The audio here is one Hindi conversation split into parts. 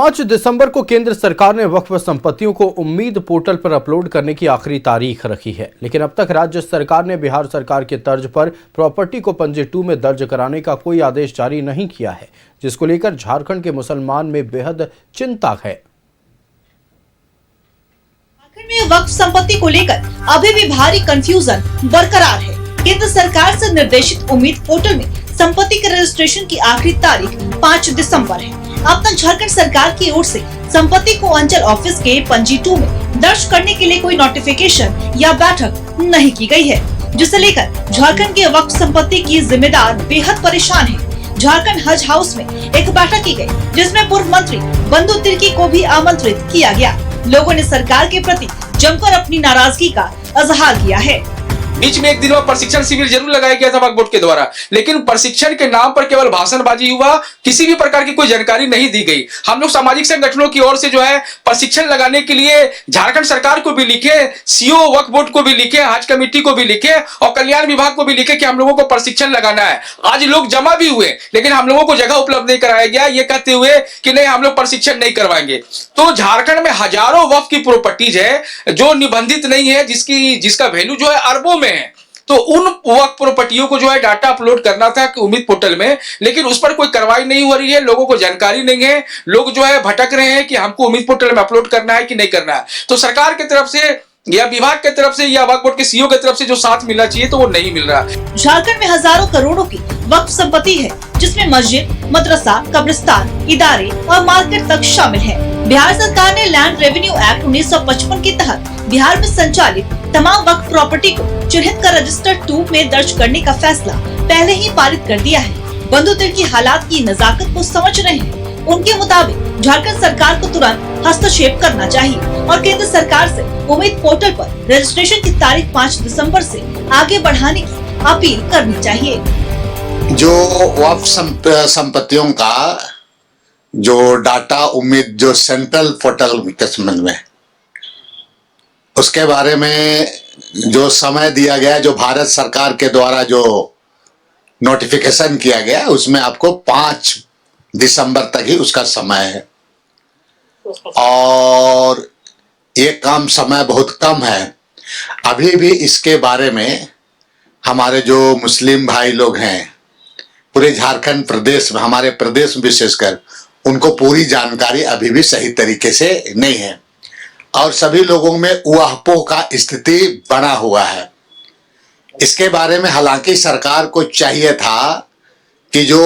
5 दिसंबर को केंद्र सरकार ने वक्फ संपत्तियों को उम्मीद पोर्टल पर अपलोड करने की आखिरी तारीख रखी है, लेकिन अब तक राज्य सरकार ने बिहार सरकार के तर्ज पर प्रॉपर्टी को पंजी 2 में दर्ज कराने का कोई आदेश जारी नहीं किया है, जिसको लेकर झारखंड के मुसलमान में बेहद चिंता है। झारखंड में वक्फ संपत्ति को लेकर अभी भी भारी कंफ्यूजन बरकरार है। केंद्र सरकार से निर्देशित उम्मीद पोर्टल में संपत्ति के रजिस्ट्रेशन की आखिरी तारीख 5 दिसंबर है। अब तक झारखंड सरकार की ओर से संपत्ति को अंचल ऑफिस के पंजी 2 में दर्ज करने के लिए कोई नोटिफिकेशन या बैठक नहीं की गई है, जिसे लेकर झारखंड के वक्फ संपत्ति की जिम्मेदार बेहद परेशान है। झारखंड हज हाउस में एक बैठक की गई, जिसमें पूर्व मंत्री बंधु तिर्की को भी आमंत्रित किया गया। लोगों ने सरकार के प्रति जमकर अपनी नाराजगी का इजहार किया है। बीच में एक दिन में प्रशिक्षण शिविर जरूर लगाया गया था वक्फ बोर्ड के द्वारा, लेकिन प्रशिक्षण के नाम पर केवल भाषणबाजी हुआ, किसी भी प्रकार की कोई जानकारी नहीं दी गई। हम लोग सामाजिक संगठनों की ओर से जो है प्रशिक्षण लगाने के लिए झारखंड सरकार को भी लिखे, सीओ वक्फ बोर्ड को भी लिखे, हज कमेटी को भी लिखे और कल्याण विभाग को भी लिखे कि हम लोगों को प्रशिक्षण लगाना है। आज लोग जमा भी हुए, लेकिन हम लोगों को जगह उपलब्ध नहीं कराया गया, ये कहते हुए कि नहीं हम लोग प्रशिक्षण नहीं करवाएंगे। तो झारखंड में हजारों वक्फ की प्रॉपर्टीज है जो निबंधित नहीं है, जिसका वैल्यू जो है अरबों में है। तो उन वक्फ प्रॉपर्टियों को जो है डाटा अपलोड करना था उम्मीद पोर्टल में, लेकिन उस पर कोई कार्रवाई नहीं हो रही है। लोगों को जानकारी नहीं है, लोग जो है भटक रहे हैं कि हमको उम्मीद पोर्टल में अपलोड करना है कि नहीं करना है। तो सरकार की तरफ से या विभाग की तरफ से या वक्फ बोर्ड के सीईओ की तरफ से जो साथ मिलना चाहिए तो वो नहीं मिल रहा। झारखंड में हजारों करोड़ों की वक्फ संपत्ति है, जिसमें मस्जिद, मदरसा, कब्रिस्तान, इदारे और मार्केट तक शामिल है। बिहार सरकार ने लैंड रेवेन्यू एक्ट 1955 के तहत बिहार में संचालित तमाम वक्फ प्रॉपर्टी को चिन्हित कर रजिस्टर्ड 2 में दर्ज करने का फैसला पहले ही पारित कर दिया है। बंधु तिर्की हालात की नजाकत को समझ रहे हैं। उनके मुताबिक झारखंड सरकार को तुरंत हस्तक्षेप करना चाहिए और केंद्र सरकार से उम्मीद पोर्टल पर रजिस्ट्रेशन की तारीख 5 दिसंबर से आगे बढ़ाने की अपील करनी चाहिए। जो वक्फ संपत्तियों का जो डाटा उम्मीद जो सेंट्रल पोर्टल के संबंध में, उसके बारे में जो समय दिया गया, जो भारत सरकार के द्वारा जो नोटिफिकेशन किया गया, उसमें आपको 5 दिसंबर तक ही उसका समय है और ये काम समय बहुत कम है। अभी भी इसके बारे में हमारे जो मुस्लिम भाई लोग हैं पूरे झारखंड प्रदेश में, हमारे प्रदेश में विशेषकर, उनको पूरी जानकारी अभी भी सही तरीके से नहीं है और सभी लोगों में उहापोह का स्थिति बना हुआ है। इसके बारे में हालांकि सरकार को चाहिए था कि जो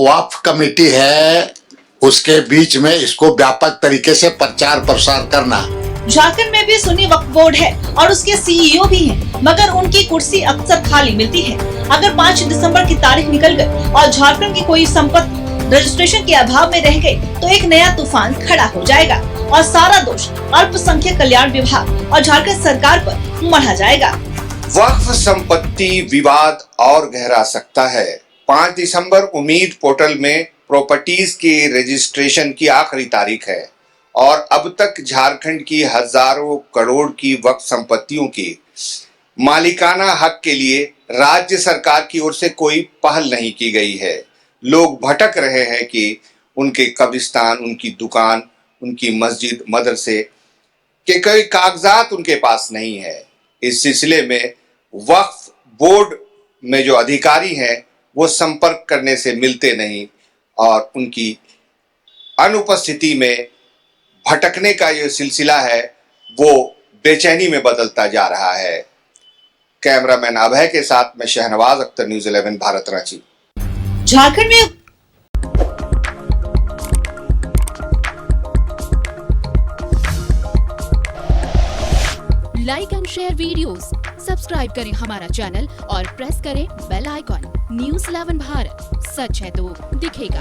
वक्फ कमेटी है उसके बीच में इसको व्यापक तरीके से प्रचार प्रसार करना। झारखंड में भी सुन्नी वक्फ बोर्ड है और उसके सीईओ भी हैं, मगर उनकी कुर्सी अक्सर खाली मिलती है। अगर 5 दिसंबर की तारीख निकल गई और झारखंड की कोई संपत्ति रजिस्ट्रेशन के अभाव में रह गई तो एक नया तूफान खड़ा हो जाएगा और सारा दोष अल्पसंख्यक कल्याण विभाग और झारखंड सरकार पर मढ़ा जाएगा। वक्फ संपत्ति विवाद और गहरा सकता है। 5 दिसंबर उम्मीद पोर्टल में प्रॉपर्टीज के रजिस्ट्रेशन की आखिरी तारीख है और अब तक झारखंड की हजारों करोड़ की वक्फ संपत्तियों के मालिकाना हक के लिए राज्य सरकार की ओर से कोई पहल नहीं की गई है। लोग भटक रहे हैं कि उनके कब्रिस्तान, उनकी दुकान, उनकी मस्जिद, मदरसे के कई कागजात उनके पास नहीं है। इस सिलसिले में वक्फ बोर्ड में जो अधिकारी हैं वो संपर्क करने से मिलते नहीं और उनकी अनुपस्थिति में भटकने का ये सिलसिला है वो बेचैनी में बदलता जा रहा है। कैमरामैन अभय के साथ मैं शहनवाज अख्तर, न्यूज़ 11 भारत, रांची। झारखंड में like and share videos, subscribe करें हमारा चैनल और प्रेस करें बेल आइकॉन। न्यूज़ 11 भारत, सच है तो दिखेगा।